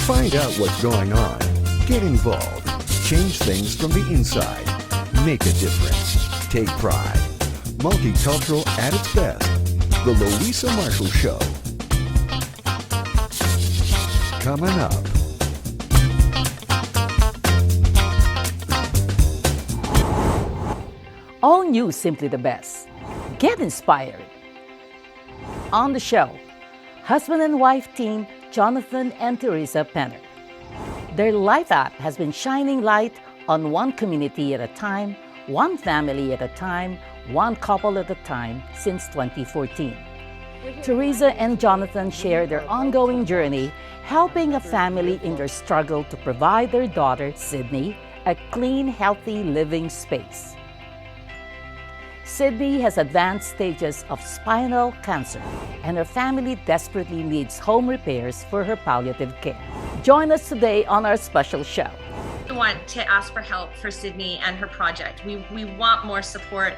Find out what's going on. Get involved. Change things from the inside. Make a difference. Take pride. Multicultural at its best. The Luisa Marshall Show. Coming up. All new Simply the Best. Get inspired. On the show, husband and wife team Jonathan and Teresa Penner. Their LifeApp has been shining light on one community at a time, one family at a time, one couple at a time since 2014. Teresa and Jonathan share their ongoing journey helping a family in their struggle to provide their daughter, Sydney, a clean, healthy living space. Sydney has advanced stages of spinal cancer, and her family desperately needs home repairs for her palliative care. Join us today on our special show. We want to ask for help for Sydney and her project. We want more support.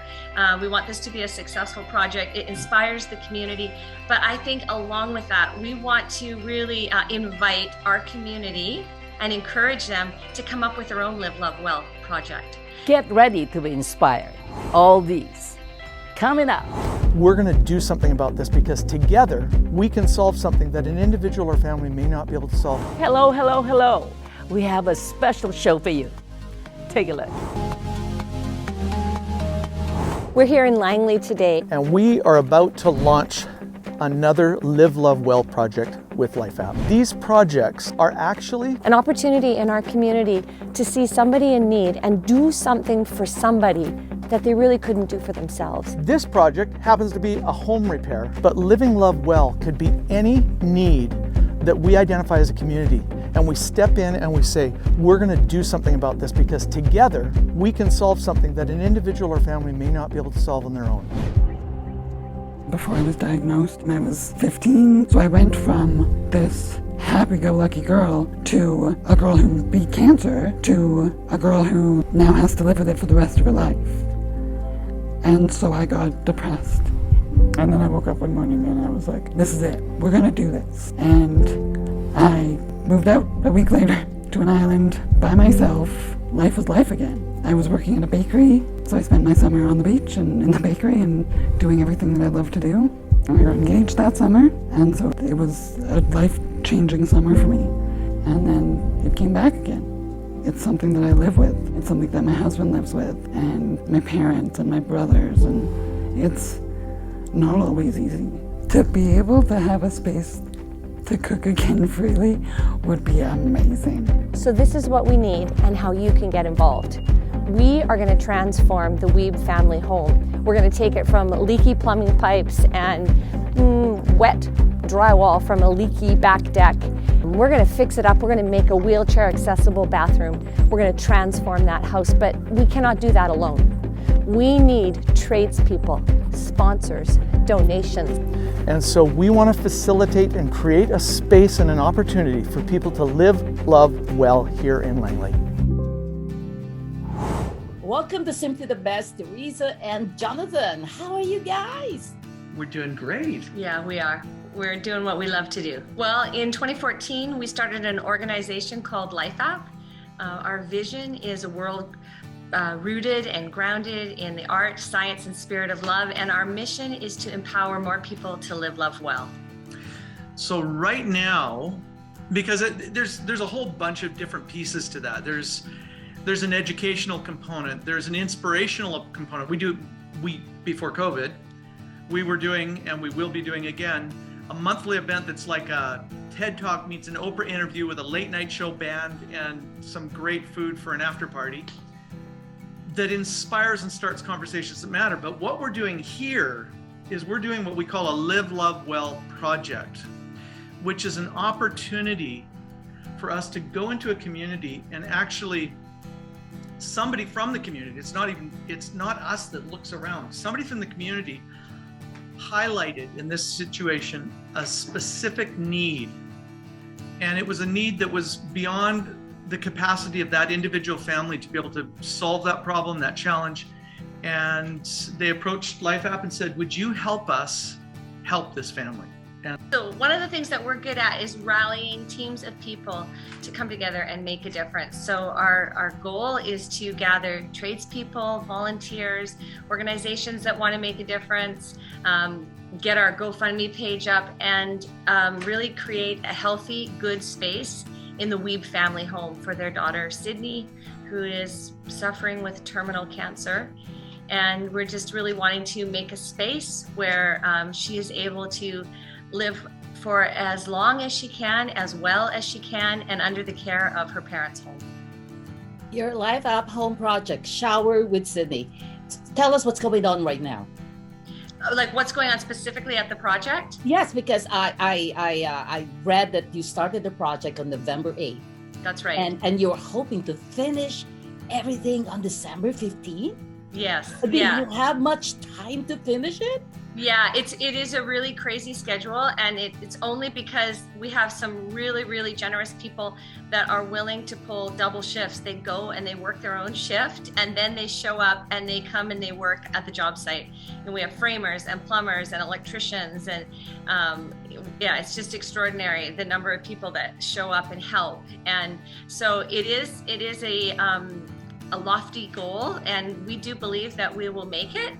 We want this to be a successful project. It inspires the community. But I think along with that, we want to really invite our community and encourage them to come up with their own Live, Love, Well project. Get ready to be inspired. All these coming up. We're going to do something about this because together we can solve something that an individual or family may not be able to solve. Hello, hello, hello. We have a special show for you. Take a look. We're here in Langley today. And we are about to launch another Live, Love, Well project with LifeApp. These projects are actually an opportunity in our community to see somebody in need and do something for somebody that they really couldn't do for themselves. This project happens to be a home repair, but Living Love Well could be any need that we identify as a community. And we step in and we say, we're going to do something about this because together we can solve something that an individual or family may not be able to solve on their own. Before I was diagnosed, and I was 15, so I went from this happy-go-lucky girl to a girl who beat cancer to a girl who now has to live with it for the rest of her life. And so I got depressed. And then I woke up one morning and I was like, this is it. We're gonna do this. And I moved out a week later to an island by myself. Life was life again. I was working in a bakery, so I spent my summer on the beach and in the bakery and doing everything that I love to do. And I got engaged that summer, and so it was a life-changing summer for me. And then it came back again. It's something that I live with. It's something that my husband lives with, and my parents and my brothers, and it's not always easy. To be able to have a space to cook again freely would be amazing. So this is what we need and how you can get involved. We are going to transform the Weeb family home. We're going to take it from leaky plumbing pipes and wet drywall from a leaky back deck. We're going to fix it up. We're going to make a wheelchair accessible bathroom. We're going to transform that house, but we cannot do that alone. We need tradespeople, sponsors, donations. And so we want to facilitate and create a space and an opportunity for people to live, love well here in Langley. Welcome to Simply the Best, Teresa and Jonathan. How are you guys? We're doing great. Yeah, we are. We're doing what we love to do. Well, in 2014, we started an organization called LifeApp. Our vision is a world rooted and grounded in the art, science, and spirit of love. And our mission is to empower more people to live, love well. So right now, because there's a whole bunch of different pieces to that. There's an educational component. There's an inspirational component. We before COVID, we were doing, and we will be doing again, a monthly event that's like a TED Talk meets an Oprah interview with a late night show band and some great food for an after party that inspires and starts conversations that matter. But what we're doing here is we're doing what we call a Live, Love, Well project, which is an opportunity for us to go into a community and actually somebody from the community, it's not us that looks around, somebody from the community highlighted in this situation a specific need. And it was a need that was beyond the capacity of that individual family to be able to solve that problem, that challenge. And they approached LifeApp and said, would you help us help this family? And So one of the things that we're good at is rallying teams of people to come together and make a difference. So our goal is to gather tradespeople, volunteers, organizations that want to make a difference, get our GoFundMe page up, and really create a healthy, good space in the Weeb family home for their daughter, Sydney, who is suffering with terminal cancer. And we're just really wanting to make a space where she is able to live for as long as she can, as well as she can, and under the care of her parents' home. Your LifeApp home project, Shower with Sydney. Tell us what's going on right now. Like what's going on specifically at the project? Yes, because I read that you started the project on November 8th. That's right. And you're hoping to finish everything on December 15th? Yes. Do you have much time to finish it? Yeah, it is a really crazy schedule, and it's only because we have some really, really generous people that are willing to pull double shifts. They go and they work their own shift, and then they show up and they come and they work at the job site. And we have framers and plumbers and electricians, and it's just extraordinary the number of people that show up and help. And so it is a lofty goal, and we do believe that we will make it,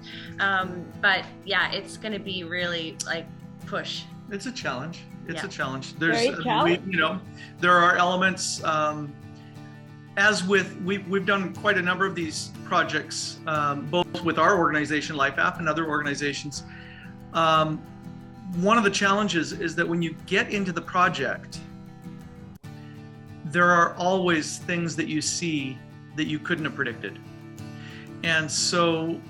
but yeah, it's going to be really like push. It's a challenge. It's Yeah. a challenge. Very challenge. There are elements, as with we've done quite a number of these projects, both with our organization LifeApp and other organizations. One of the challenges is that when you get into the project, there are always things that you see that you couldn't have predicted. And so,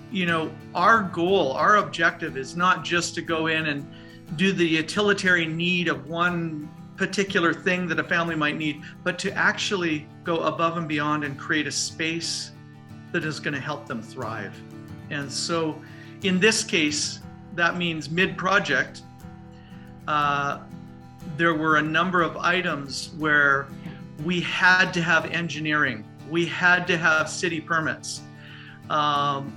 our goal, our objective is not just to go in and do the utilitarian need of one particular thing that a family might need, but to actually go above and beyond and create a space that is going to help them thrive. And so in this case, that means mid-project, there were a number of items where we had to have engineering. We had to have city permits, and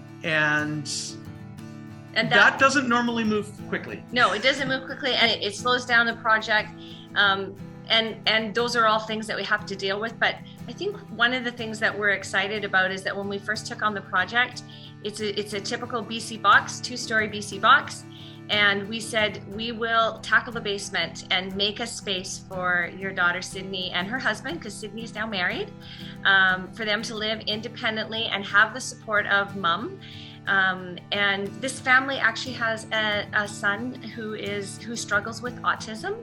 that doesn't normally move quickly. No, it doesn't move quickly, and it slows down the project. And those are all things that we have to deal with. But I think one of the things that we're excited about is that when we first took on the project, it's a typical BC box, 2-story BC box. And we said, we will tackle the basement and make a space for your daughter, Sydney, and her husband, because Sydney is now married, for them to live independently and have the support of mom. And this family actually has a son who struggles with autism.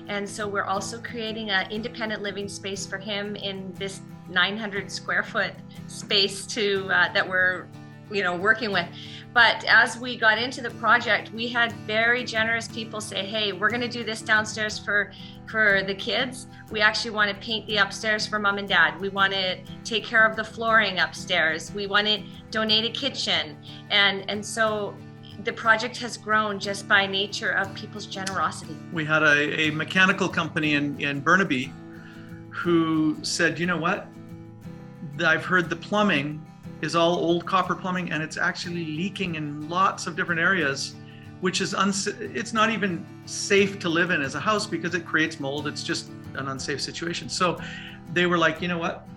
And so we're also creating an independent living space for him in this 900 square foot space that we're working with. But as we got into the project, we had very generous people say, hey, we're going to do this downstairs for the kids. We actually want to paint the upstairs for mom and dad. We want to take care of the flooring upstairs. We want to donate a kitchen. And so the project has grown just by nature of people's generosity. We had a mechanical company in Burnaby who said, you know what? I've heard the plumbing is all old copper plumbing, and it's actually leaking in lots of different areas, which is it's not even safe to live in as a house because it creates mold. It's just an unsafe situation. So they were like, you know what?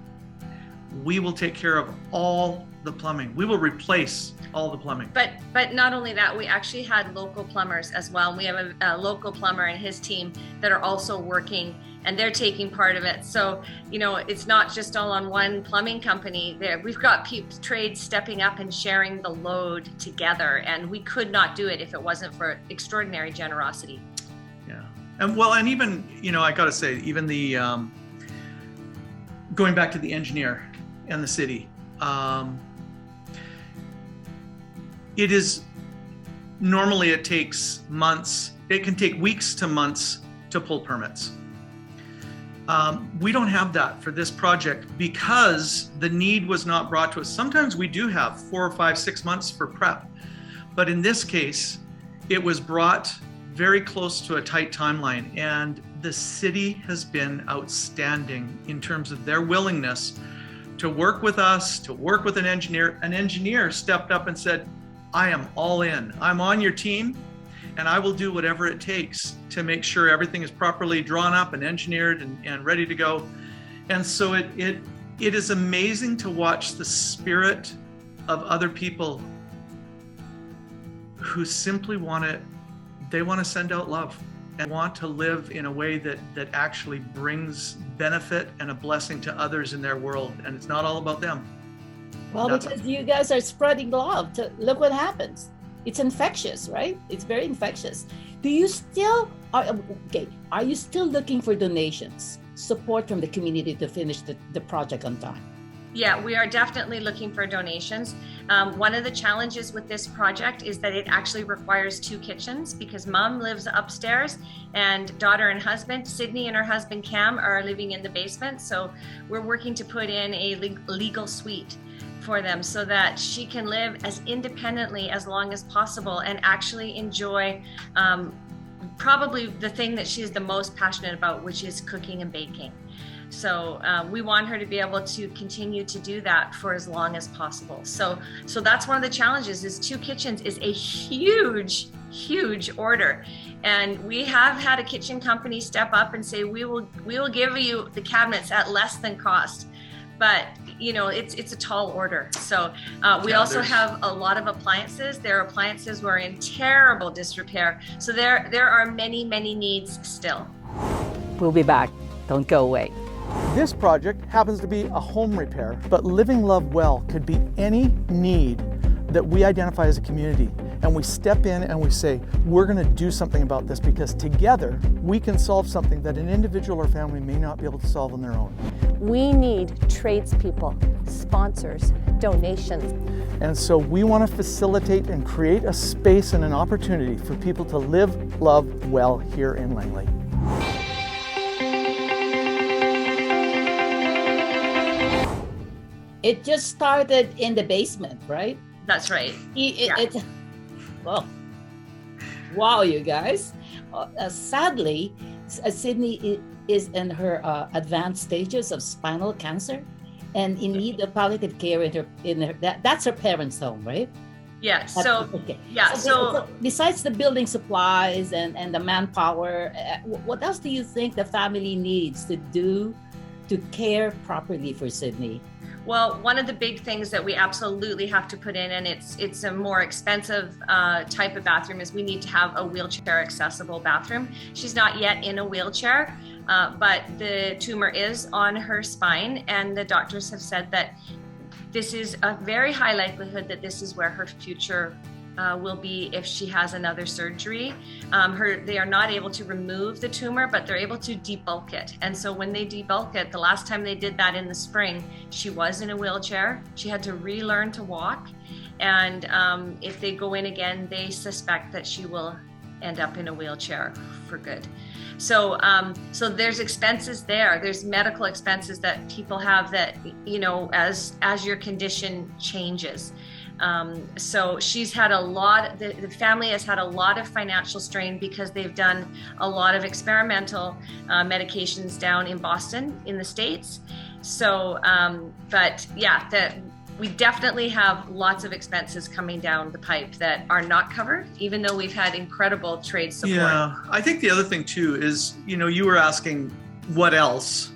We will take care of all the plumbing. We will replace all the plumbing. But not only that, we actually had local plumbers as well. We have a local plumber and his team that are also working, and they're taking part of it. So, it's not just all on one plumbing company there. We've got trades stepping up and sharing the load together, and we could not do it if it wasn't for extraordinary generosity. Yeah. And even, I got to say, even the, going back to the engineer and the city, normally it takes months. It can take weeks to months to pull permits. We don't have that for this project because the need was not brought to us. Sometimes we do have 4 or 5, 6 months for prep, but in this case, it was brought very close to a tight timeline, and the city has been outstanding in terms of their willingness to work with us, to work with an engineer. An engineer stepped up and said, I am all in. I'm on your team. and I will do whatever it takes to make sure everything is properly drawn up and engineered and ready to go. And so it is amazing to watch the spirit of other people who simply want to send out love and want to live in a way that actually brings benefit and a blessing to others in their world. And it's not all about them. Well, because you guys are spreading love. Look what happens. It's infectious, right? It's very infectious. Are you still looking for donations, support from the community to finish the project on time? Yeah, we are definitely looking for donations. One of the challenges with this project is that it actually requires 2 kitchens, because mom lives upstairs and daughter and husband, Sydney and her husband Cam, are living in the basement. So we're working to put in a legal suite for them so that she can live as independently as long as possible and actually enjoy probably the thing that she is the most passionate about, which is cooking and baking. So we want her to be able to continue to do that for as long as possible. So that's one of the challenges, is 2 kitchens is a huge order. And we have had a kitchen company step up and say, we will give you the cabinets at less than cost. But it's a tall order. So we also have a lot of appliances. Their appliances were in terrible disrepair. So there are many needs still. We'll be back. Don't go away. This project happens to be a home repair, but Living Love Well could be any need that we identify as a community. And we step in and we say, we're going to do something about this, because together we can solve something that an individual or family may not be able to solve on their own. We need tradespeople, sponsors, donations. And so we want to facilitate and create a space and an opportunity for people to live, love well here in Langley. It just started in the basement, right? That's right. Well, wow, you guys. Sadly, Sydney is in her advanced stages of spinal cancer and in need of palliative care that's her parents' home, right? Yeah. Okay. Yeah. So besides the building supplies and the manpower, what else do you think the family needs to do to care properly for Sydney? Well, one of the big things that we absolutely have to put in, and it's a more expensive type of bathroom, is we need to have a wheelchair accessible bathroom. She's not yet in a wheelchair, but the tumor is on her spine, and the doctors have said that this is a very high likelihood that this is where her future will be if she has another surgery. They are not able to remove the tumor, but they're able to debulk it. And so when they debulk it, the last time they did that in the spring, she was in a wheelchair. She had to relearn to walk. And if they go in again, they suspect that she will end up in a wheelchair for good. So there's expenses there. There's medical expenses that people have that, as your condition changes. So she's had the family has had a lot of financial strain because they've done a lot of experimental medications down in Boston in the States. So, we definitely have lots of expenses coming down the pipe that are not covered, even though we've had incredible trade support. Yeah, I think the other thing too is, you were asking what else.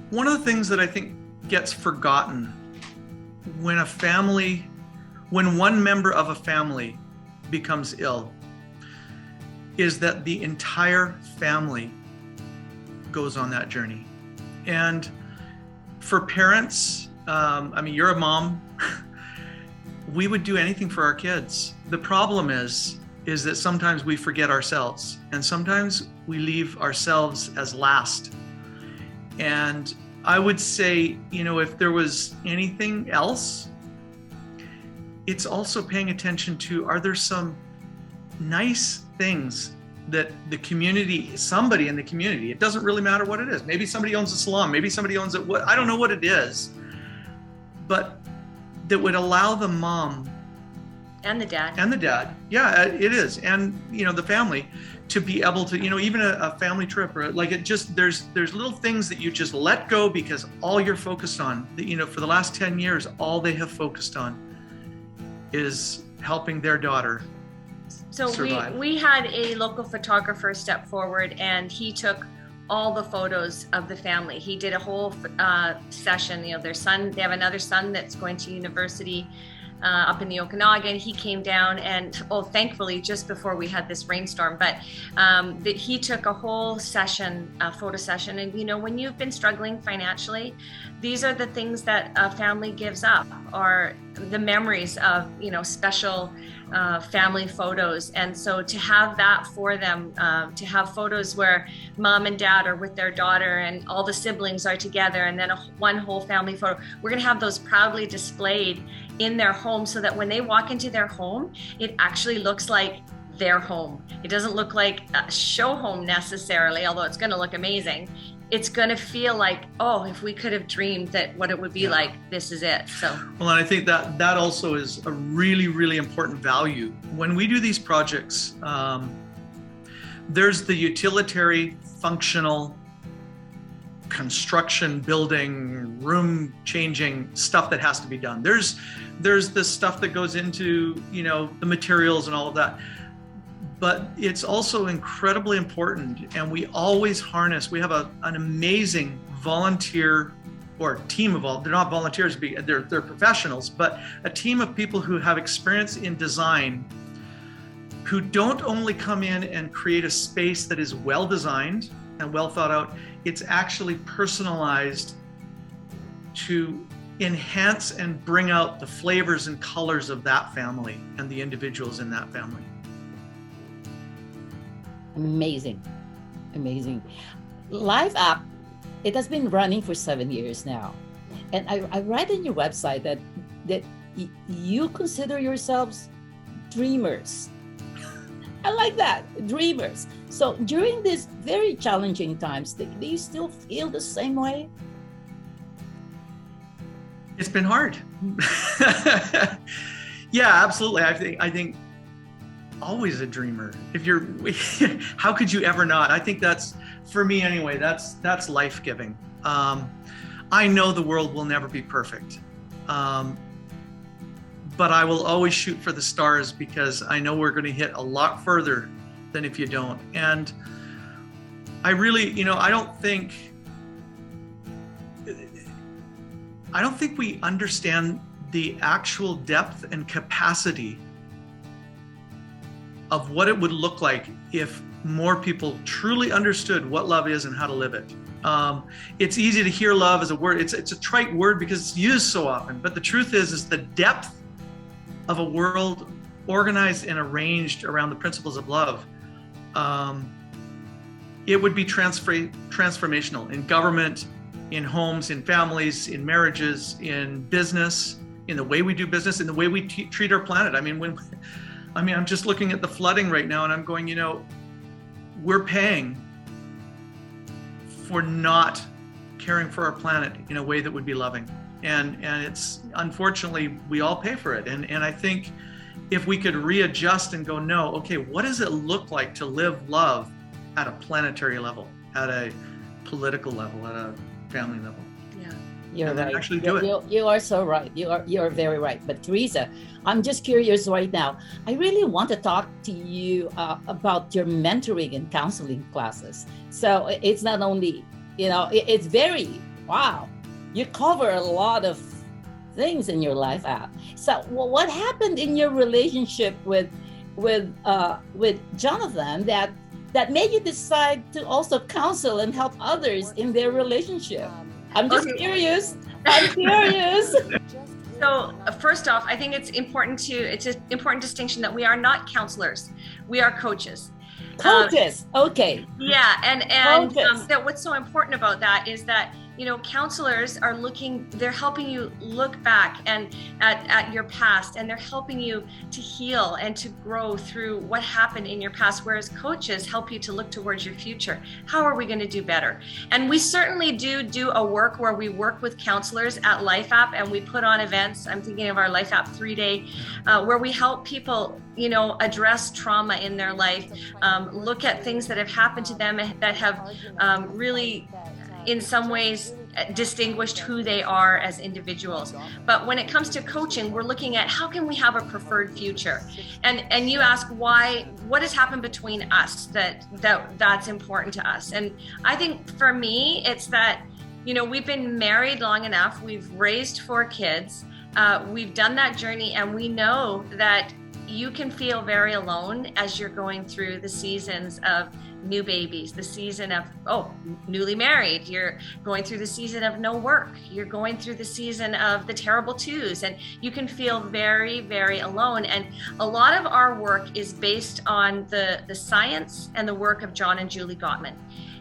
One of the things that I think gets forgotten when one member of a family becomes ill is that the entire family goes on that journey. And for parents, you're a mom, we would do anything for our kids. The problem is that sometimes we forget ourselves, and sometimes we leave ourselves as last. And I would say, if there was anything else, it's also paying attention to, are there some nice things that somebody in the community, it doesn't really matter what it is. Maybe somebody owns a salon, maybe somebody owns I don't know what it is, but that would allow the mom and the dad. Yeah, it is. And, the family to be able to, even a family trip, or there's little things that you just let go because all you're focused on, for the last 10 years, all they have focused on is helping their daughter So survive? we had a local photographer step forward, and he took all the photos of the family. He did a whole session. You know, they have another son that's going to university up in the Okanagan. He came down, and thankfully just before we had this rainstorm, but he took a whole session, a photo session. And you know, when you've been struggling financially, these are the things that a family gives up, are the memories of, you know, special family photos. And so to have that for them, to have photos where mom and dad are with their daughter and all the siblings are together, and then one whole family photo, we're going to have those proudly displayed in their home, so that when they walk into their home, it actually looks like their home. It doesn't look like a show home necessarily, although it's going to look amazing. It's going to feel like, oh, if we could have dreamed that what it would be like, this is it. So, well, and I think that also is a really, really important value. When we do these projects, there's the utilitarian, functional, construction, building, room changing stuff that has to be done. There's the stuff that goes into, you know, the materials and all of that. But it's also incredibly important, and we always harness, we have an amazing volunteer or team of all, they're not volunteers, they're professionals, but a team of people who have experience in design, who don't only come in and create a space that is well designed and well thought out, it's actually personalized to enhance and bring out the flavors and colors of that family and the individuals in that family. Amazing. LifeApp, it has been running for 7 years now. And I read on your website that you consider yourselves dreamers. I like that, dreamers. So during these very challenging times, do you still feel the same way? It's been hard. Yeah, absolutely. I think always a dreamer. If you're, how could you ever not? I think that's, for me anyway, that's life-giving. I know the world will never be perfect. But I will always shoot for the stars, because I know we're going to hit a lot further than if you don't. And I really, you know, I don't think we understand the actual depth and capacity of what it would look like if more people truly understood what love is and how to live it. It's easy to hear love as a word. It's a trite word because it's used so often. But the truth is the depth of a world organized and arranged around the principles of love. It would be transformational in government, in homes, in families, in marriages, in business, in the way we do business, in the way we treat our planet. I'm just looking at the flooding right now, and I'm going, you know, we're paying for not caring for our planet in a way that would be loving. And it's, unfortunately, we all pay for it. And I think if we could readjust and go, no, okay, what does it look like to live love at a planetary level, at a political level, at a family level? You're right. Actually do it. You are so right. You're very right. But Teresa, I'm just curious right now. I really want to talk to you about your mentoring and counseling classes. So it's not only, you know, it's very, wow. You cover a lot of things in your LifeApp. So what happened in your relationship with Jonathan that made you decide to also counsel and help others in their relationship? I'm just curious. I'm curious. So first off, I think it's an important distinction that we are not counselors. We are coaches. Coaches, okay. Yeah, and that what's so important about that is that, you know, counselors are they're helping you look back and at your past, and they're helping you to heal and to grow through what happened in your past, whereas coaches help you to look towards your future. How are we going to do better? And we certainly do a work where we work with counselors at LifeApp, and we put on events. I'm thinking of our LifeApp 3-day, where we help people, you know, address trauma in their life, look at things that have happened to them that have really, in some ways, distinguished who they are as individuals. But when it comes to coaching, we're looking at how can we have a preferred future? And you ask why, what has happened between us that's important to us? And I think for me, it's that, you know, we've been married long enough, we've raised 4 kids, we've done that journey, and we know that you can feel very alone as you're going through the seasons of new babies, the season of, newly married, you're going through the season of no work, you're going through the season of the terrible twos, and you can feel very, very alone. And a lot of our work is based on the science and the work of John and Julie Gottman.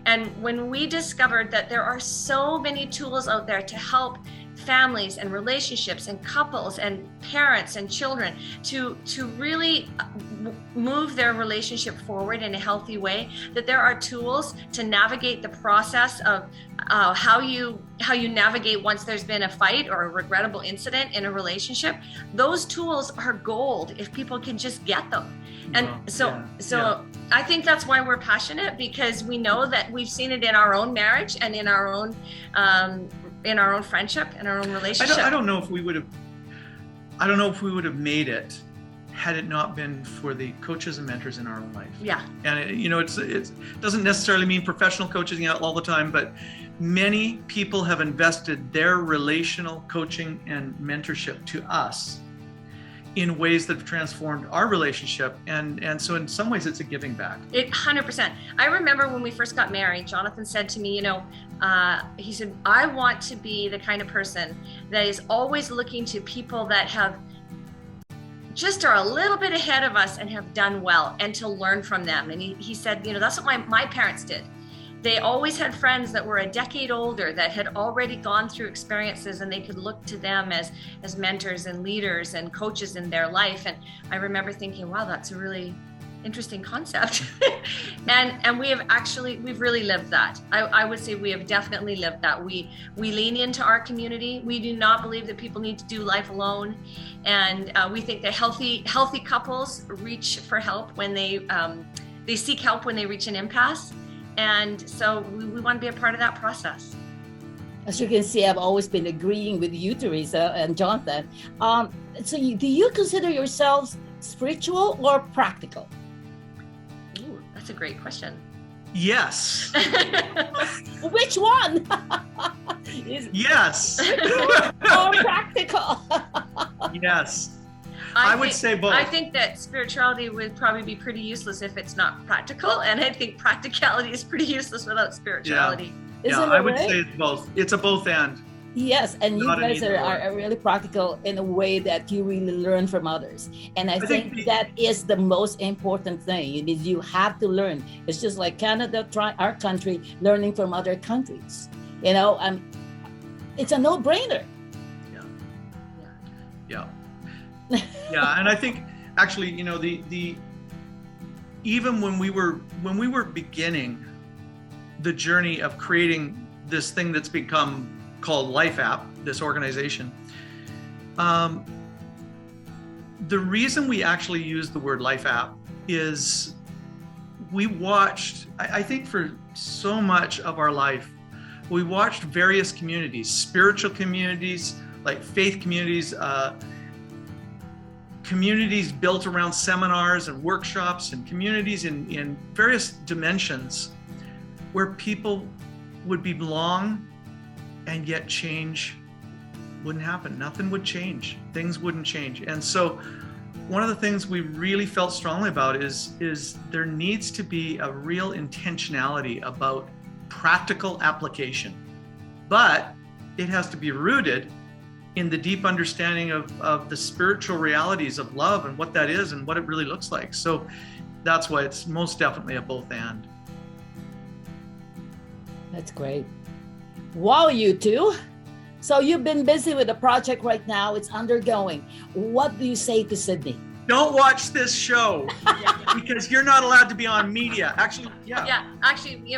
And when we discovered that there are so many tools out there to help families and relationships and couples and parents and children to really move their relationship forward in a healthy way, that there are tools to navigate the process of how you navigate once there's been a fight or a regrettable incident in a relationship. Those tools are gold if people can just get them. And I think that's why we're passionate, because we know that we've seen it in our own marriage and in our own friendship and our own relationship. I don't know if we would have made it had it not been for the coaches and mentors in our own life. Yeah. And it doesn't necessarily mean professional coaching all the time, but many people have invested their relational coaching and mentorship to us in ways that have transformed our relationship. And so in some ways it's a giving back. 100%. I remember when we first got married, Jonathan said to me, he said, I want to be the kind of person that is always looking to people that are a little bit ahead of us and have done well, and to learn from them. And he said, that's what my parents did. They always had friends that were a decade older that had already gone through experiences, and they could look to them as mentors and leaders and coaches in their life. And I remember thinking, wow, that's a really interesting concept. and we've really lived that. I would say we have definitely lived that. We lean into our community. We do not believe that people need to do life alone. And we think that healthy couples reach for help when they seek help when they reach an impasse. And so we want to be a part of that process. As you can see, I've always been agreeing with you, Teresa and Jonathan. Do you consider yourselves spiritual or practical? Ooh, that's a great question. Yes. Which one? Yes. Or practical? Yes. I would say both. I think that spirituality would probably be pretty useless if it's not practical, and I think practicality is pretty useless without spirituality. Yeah, I would say it's both. It's a both and. Yes, and you Not guys are really practical in a way that you really learn from others. And I think that is the most important thing. It is you have to learn. It's just like Canada, our country, learning from other countries. It's a no-brainer. Yeah. Yeah, and I think actually, even when we were beginning the journey of creating this thing that's become called LifeApp, this organization, the reason we actually use the word LifeApp is we watched, I think for so much of our life, we watched various communities, spiritual communities, like faith communities, communities built around seminars and workshops, and communities in various dimensions where people would belong, and yet change wouldn't happen. Nothing would change. Things wouldn't change. And so one of the things we really felt strongly about is there needs to be a real intentionality about practical application, but it has to be rooted in the deep understanding of the spiritual realities of love and what that is and what it really looks like. So that's why it's most definitely a both and. That's great. Wow, you two. So you've been busy with a project right now. It's undergoing. What do you say to Sydney? Don't watch this show because you're not allowed to be on media. Actually,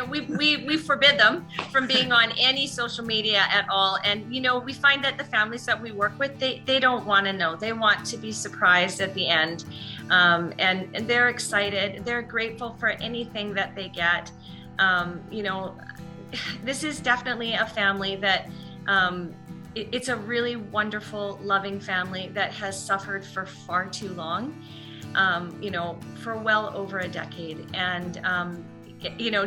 we forbid them from being on any social media at all. And we find that the families that we work with, they don't want to know. They want to be surprised at the end, and they're excited. They're grateful for anything that they get. this is definitely a family that it's a really wonderful, loving family that has suffered for far too long, for well over a decade. And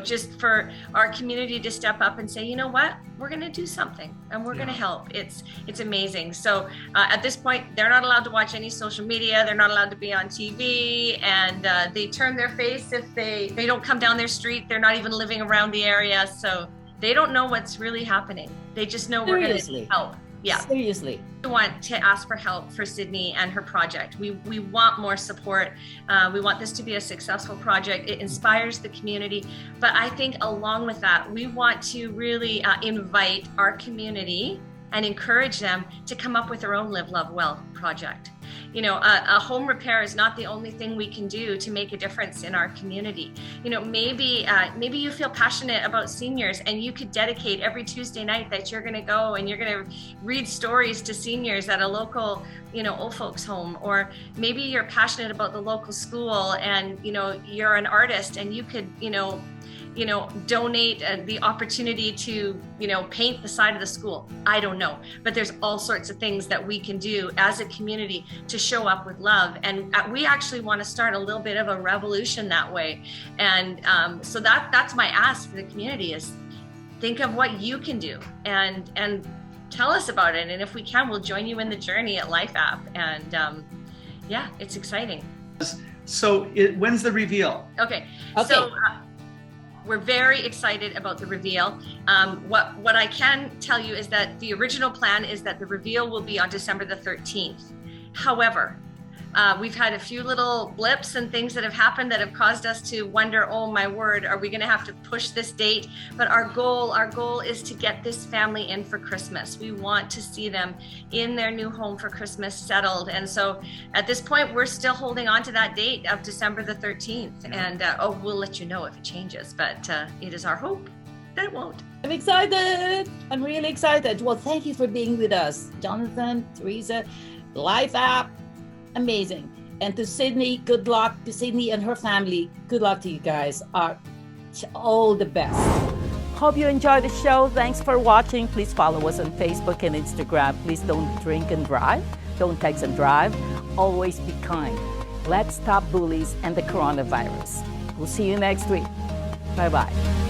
just for our community to step up and say, you know what, we're going to do something and we're going to help. It's amazing. So at this point, they're not allowed to watch any social media. They're not allowed to be on TV, and they turn their face if they don't come down their street. They're not even living around the area. So they don't know what's really happening. They just know we're going to help. Yeah. Seriously. We want to ask for help for Sydney and her project. We want more support. We want this to be a successful project. It inspires the community. But I think along with that, we want to really invite our community and encourage them to come up with their own Live, Love, Well project. A home repair is not the only thing we can do to make a difference in our community. Maybe you feel passionate about seniors, and you could dedicate every Tuesday night that you're going to go and you're going to read stories to seniors at a local, old folks home. Or maybe you're passionate about the local school, and you're an artist, and you could donate the opportunity to, paint the side of the school. I don't know, but there's all sorts of things that we can do as a community to show up with love. And we actually want to start a little bit of a revolution that way. And so that's my ask for the community is think of what you can do and tell us about it. And if we can, we'll join you in the journey at LifeApp. And it's exciting. So when's the reveal? Okay. So we're very excited about the reveal. What I can tell you is that the original plan is that the reveal will be on December the 13th. However, we've had a few little blips and things that have happened that have caused us to wonder, oh my word, are we gonna have to push this date? But our goal is to get this family in for Christmas. We want to see them in their new home for Christmas, settled. And so at this point, we're still holding on to that date of December the 13th. And we'll let you know if it changes, but it is our hope that it won't. I'm excited. I'm really excited. Well, thank you for being with us, Jonathan, Teresa, LifeApp. Amazing. And to Sydney, good luck to Sydney and her family. Good luck to you guys. All the best. Hope you enjoyed the show. Thanks for watching. Please follow us on Facebook and Instagram. Please don't drink and drive. Don't text and drive. Always be kind. Let's stop bullies and the coronavirus. We'll see you next week. Bye-bye.